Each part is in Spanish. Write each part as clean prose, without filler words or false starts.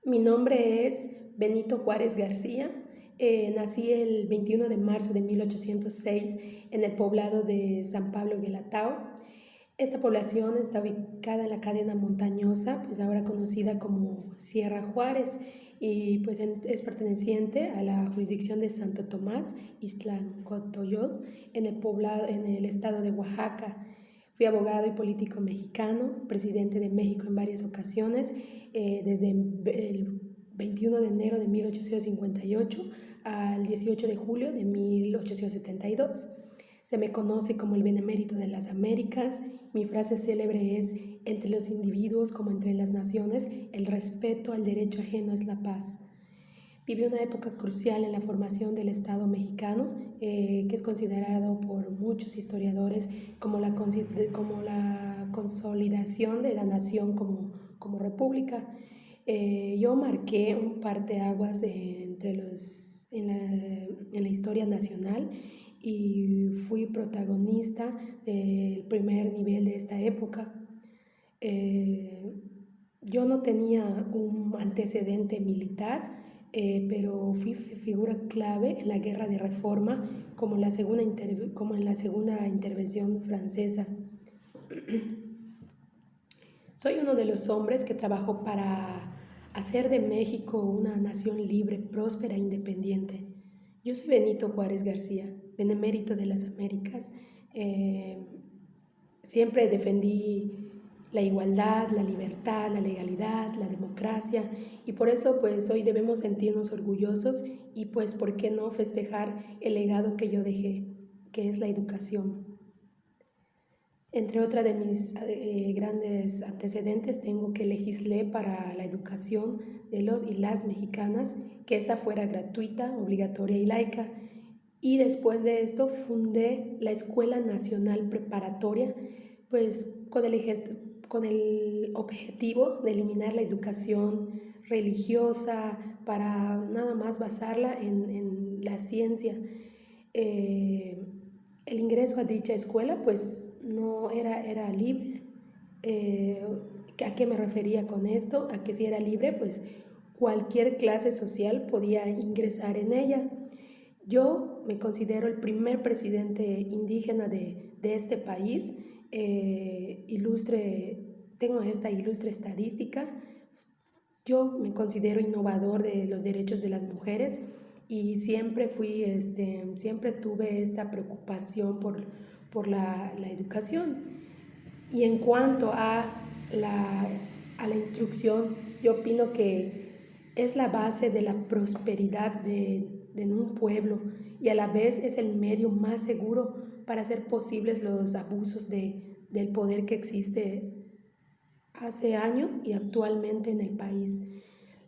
Mi nombre es Benito Juárez García. Nací el 21 de marzo de 1806 en el poblado de San Pablo Guelatao. Esta población está ubicada en la cadena montañosa, pues ahora conocida como Sierra Juárez, y pues es perteneciente a la jurisdicción de Santo Tomás, Ixtlancotoyotl, en el estado de Oaxaca. Fui abogado y político mexicano, presidente de México en varias ocasiones, desde el 21 de enero de 1858 al 18 de julio de 1872. Se me conoce como el benemérito de las Américas. Mi frase célebre es: entre los individuos como entre las naciones, el respeto al derecho ajeno es la paz. Vivió una época crucial en la formación del Estado mexicano, que es considerado por muchos historiadores como la consolidación de la nación como república. Yo marqué un parteaguas en la historia nacional y fui protagonista del primer nivel de esta época. Yo no tenía un antecedente militar, pero fui figura clave en la Guerra de Reforma, como en la segunda intervención francesa. Soy uno de los hombres que trabajó para hacer de México una nación libre, próspera e independiente. Yo soy Benito Juárez García, benemérito de las Américas. Siempre defendí la igualdad, la libertad, la legalidad, la democracia, y por eso pues hoy debemos sentirnos orgullosos y pues por qué no festejar el legado que yo dejé, que es la educación. Entre otras de mis grandes antecedentes, tengo que legislé para la educación de los y las mexicanas, que esta fuera gratuita, obligatoria y laica. Y después de esto fundé la Escuela Nacional Preparatoria, pues con el objetivo de eliminar la educación religiosa para nada más basarla en la ciencia. El ingreso a dicha escuela pues no era libre. ¿A qué me refería con esto? A que si era libre, pues cualquier clase social podía ingresar en ella. Yo me considero el primer presidente indígena de este país. Tengo esta ilustre estadística. Yo me considero innovador de los derechos de las mujeres y siempre tuve esta preocupación por la educación. Y en cuanto a la instrucción, yo opino que es la base de la prosperidad de un pueblo y a la vez es el medio más seguro para hacer posibles los abusos del poder que existe hace años y actualmente en el país.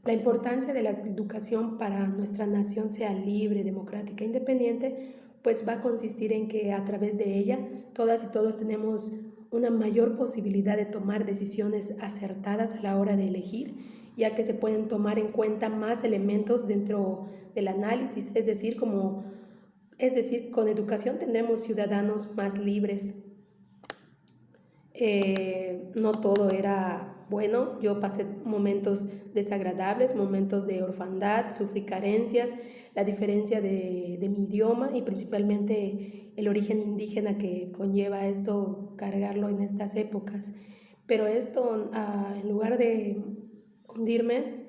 La importancia de la educación para nuestra nación sea libre, democrática e independiente, pues va a consistir en que a través de ella todas y todos tenemos una mayor posibilidad de tomar decisiones acertadas a la hora de elegir, ya que se pueden tomar en cuenta más elementos dentro del análisis, es decir, con educación tendremos ciudadanos más libres. No todo era bueno, yo pasé momentos desagradables, momentos de orfandad, sufrí carencias, la diferencia de mi idioma y principalmente el origen indígena que conlleva esto, cargarlo en estas épocas. Pero esto, en lugar de hundirme,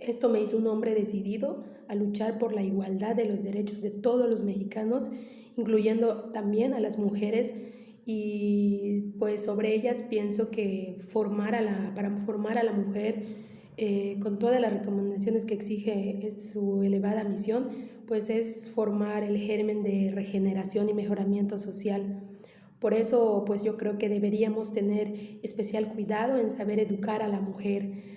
esto me hizo un hombre decidido a luchar por la igualdad de los derechos de todos los mexicanos, incluyendo también a las mujeres. Y pues sobre ellas pienso que para formar a la mujer, con todas las recomendaciones que exige su elevada misión, pues es formar el germen de regeneración y mejoramiento social. Por eso pues yo creo que deberíamos tener especial cuidado en saber educar a la mujer.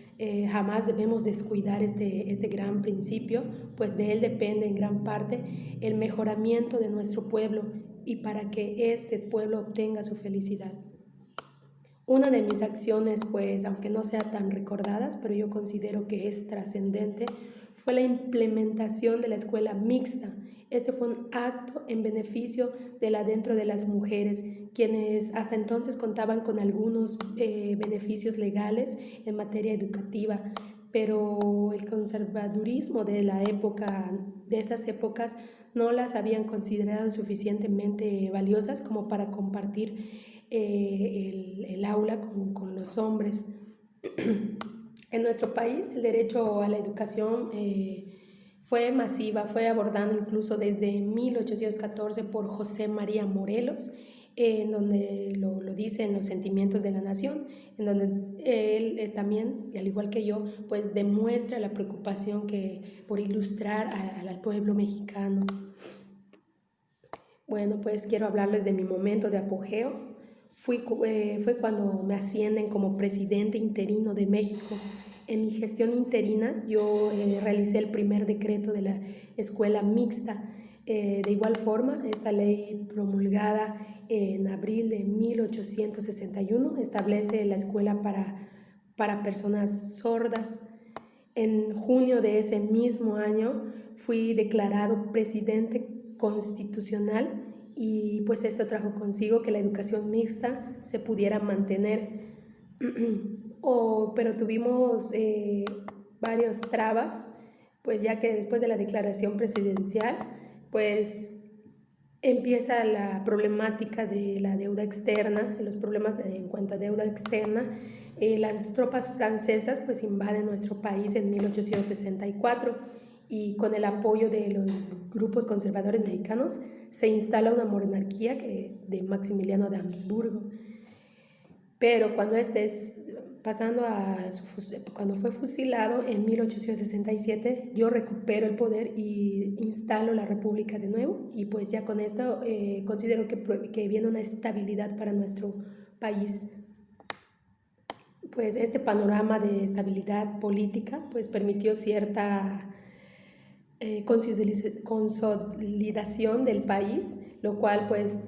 Jamás debemos descuidar este gran principio, pues de él depende en gran parte el mejoramiento de nuestro pueblo y para que este pueblo obtenga su felicidad. Una de mis acciones, pues, aunque no sea tan recordadas, pero yo considero que es trascendente, fue la implementación de la escuela mixta. Este fue un acto en beneficio dentro de las mujeres, quienes hasta entonces contaban con algunos beneficios legales en materia educativa, pero el conservadurismo de la época, de esas épocas, no las habían considerado suficientemente valiosas como para compartir el aula con los hombres. En nuestro país el derecho a la educación fue masiva, fue abordado incluso desde 1814 por José María Morelos, en donde lo dice en Los Sentimientos de la Nación, en donde él es también, y al igual que yo, pues demuestra la preocupación por ilustrar al pueblo mexicano. Bueno, pues quiero hablarles de mi momento de apogeo. Fue cuando me ascienden como presidente interino de México. En mi gestión interina yo realicé el primer decreto de la escuela mixta. De igual forma, esta ley promulgada en abril de 1861 establece la escuela para personas sordas. En junio de ese mismo año fui declarado presidente constitucional y pues esto trajo consigo que la educación mixta se pudiera mantener. Pero tuvimos varias trabas, pues ya que después de la declaración presidencial, pues empieza la problemática de la deuda externa, los problemas en cuanto a deuda externa. Las tropas francesas pues invaden nuestro país en 1864 y con el apoyo de los grupos conservadores mexicanos se instala una monarquía de Maximiliano de Habsburgo. Pero cuando cuando fue fusilado en 1867, yo recupero el poder y instalo la república de nuevo, y pues ya con esto considero que viene una estabilidad para nuestro país. Pues este panorama de estabilidad política pues permitió cierta consolidación del país, lo cual pues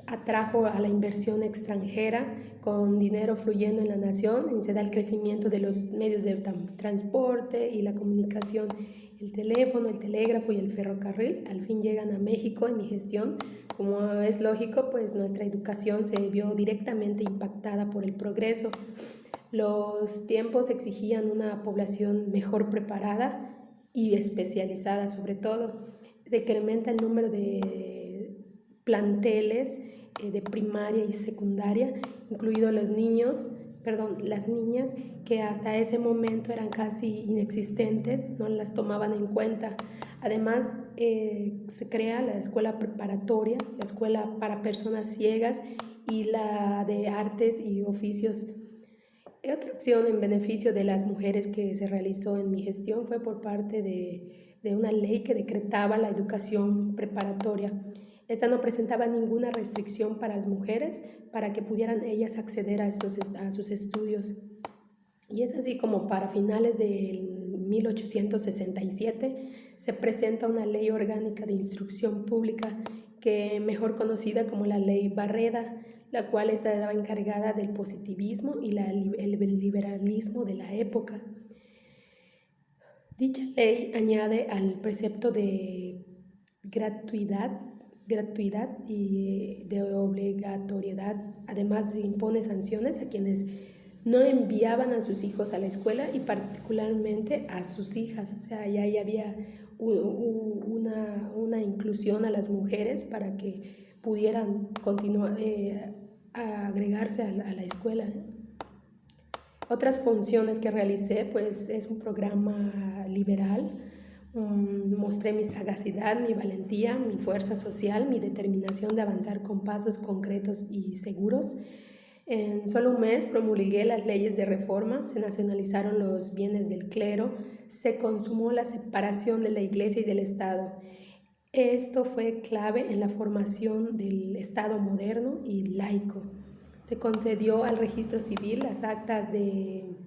atrajo a la inversión extranjera con dinero fluyendo en la nación, y se da el crecimiento de los medios de transporte y la comunicación, el teléfono, el telégrafo y el ferrocarril. Al fin llegan a México en mi gestión. Como es lógico, pues nuestra educación se vio directamente impactada por el progreso. Los tiempos exigían una población mejor preparada y especializada sobre todo. Se incrementa el número de planteles de primaria y secundaria, incluidos las niñas que hasta ese momento eran casi inexistentes, no las tomaban en cuenta. Además, se crea la escuela preparatoria, la escuela para personas ciegas y la de artes y oficios. Otra acción en beneficio de las mujeres que se realizó en mi gestión fue por parte de una ley que decretaba la educación preparatoria. Esta no presentaba ninguna restricción para las mujeres para que pudieran ellas acceder a sus estudios. Y es así como para finales del 1867 se presenta una ley orgánica de instrucción pública, que mejor conocida como la Ley Barreda, la cual estaba encargada del positivismo y el liberalismo de la época. Dicha ley añade al precepto de gratuidad y de obligatoriedad. Además, impone sanciones a quienes no enviaban a sus hijos a la escuela y particularmente a sus hijas. O sea, ya había una inclusión a las mujeres para que pudieran continuar a agregarse a la escuela. Otras funciones que realicé pues es un programa liberal. Mostré mi sagacidad, mi valentía, mi fuerza social, mi determinación de avanzar con pasos concretos y seguros. En solo un mes promulgué las leyes de reforma, se nacionalizaron los bienes del clero, se consumó la separación de la Iglesia y del Estado. Esto fue clave en la formación del Estado moderno y laico. Se concedió al registro civil las actas de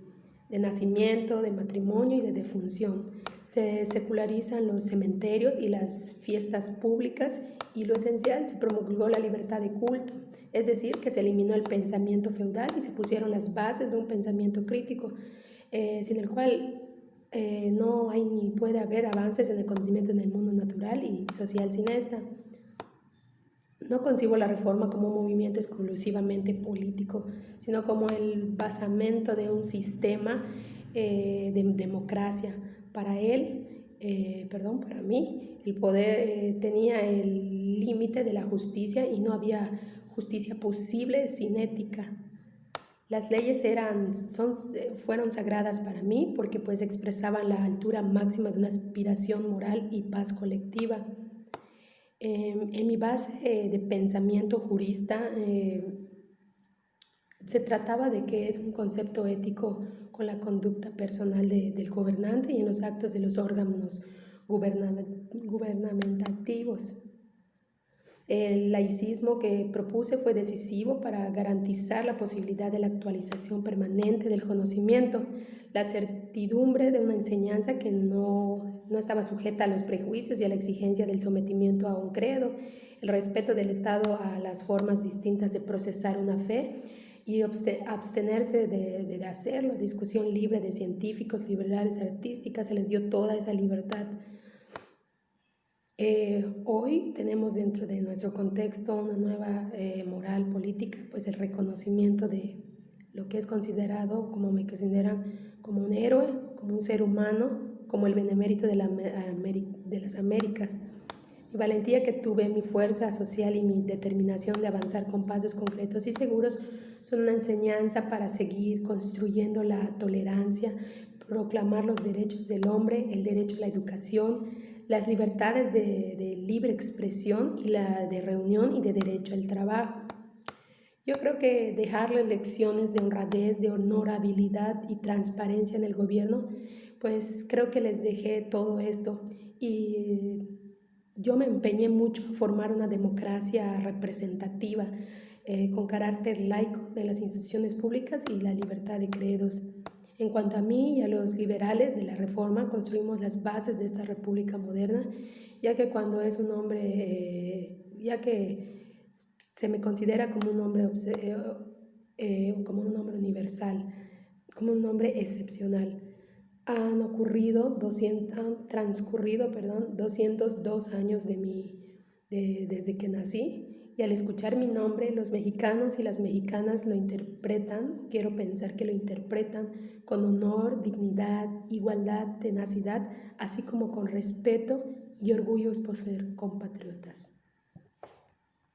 nacimiento, de matrimonio y de defunción. Se secularizan los cementerios y las fiestas públicas, y lo esencial, se promulgó la libertad de culto, es decir, que se eliminó el pensamiento feudal y se pusieron las bases de un pensamiento crítico, sin el cual no hay ni puede haber avances en el conocimiento en el mundo natural y social sin esta. No concibo la reforma como un movimiento exclusivamente político, sino como el basamento de un sistema de democracia. Para él, para mí, el poder tenía el límite de la justicia y no había justicia posible sin ética. Las leyes fueron sagradas para mí porque pues expresaban la altura máxima de una aspiración moral y paz colectiva. En mi base de pensamiento jurista se trataba de que es un concepto ético con la conducta personal del gobernante y en los actos de los órganos gubernamentativos. El laicismo que propuse fue decisivo para garantizar la posibilidad de la actualización permanente del conocimiento, la certidumbre de una enseñanza que no estaba sujeta a los prejuicios y a la exigencia del sometimiento a un credo, el respeto del Estado a las formas distintas de procesar una fe y abstenerse de hacerlo, discusión libre de científicos, liberales, artísticas, se les dio toda esa libertad. Hoy tenemos dentro de nuestro contexto una nueva moral política, pues el reconocimiento de lo que es considerado, como me consideran, como un héroe, como un ser humano, como el benemérito de las Américas. Mi valentía que tuve, mi fuerza social y mi determinación de avanzar con pasos concretos y seguros son una enseñanza para seguir construyendo la tolerancia, proclamar los derechos del hombre, el derecho a la educación, las libertades de libre expresión y la de reunión y de derecho al trabajo. Yo creo que dejarles lecciones de honradez, de honorabilidad y transparencia en el gobierno, pues creo que les dejé todo esto y yo me empeñé mucho en formar una democracia representativa con carácter laico de las instituciones públicas y la libertad de credos. En cuanto a mí y a los liberales de la Reforma, construimos las bases de esta república moderna, ya que cuando es un hombre, ya que se me considera como un hombre universal, como un hombre excepcional. Han transcurrido 202 años desde que nací, y al escuchar mi nombre, los mexicanos y las mexicanas lo interpretan, quiero pensar que lo interpretan con honor, dignidad, igualdad, tenacidad, así como con respeto y orgullo por ser compatriotas.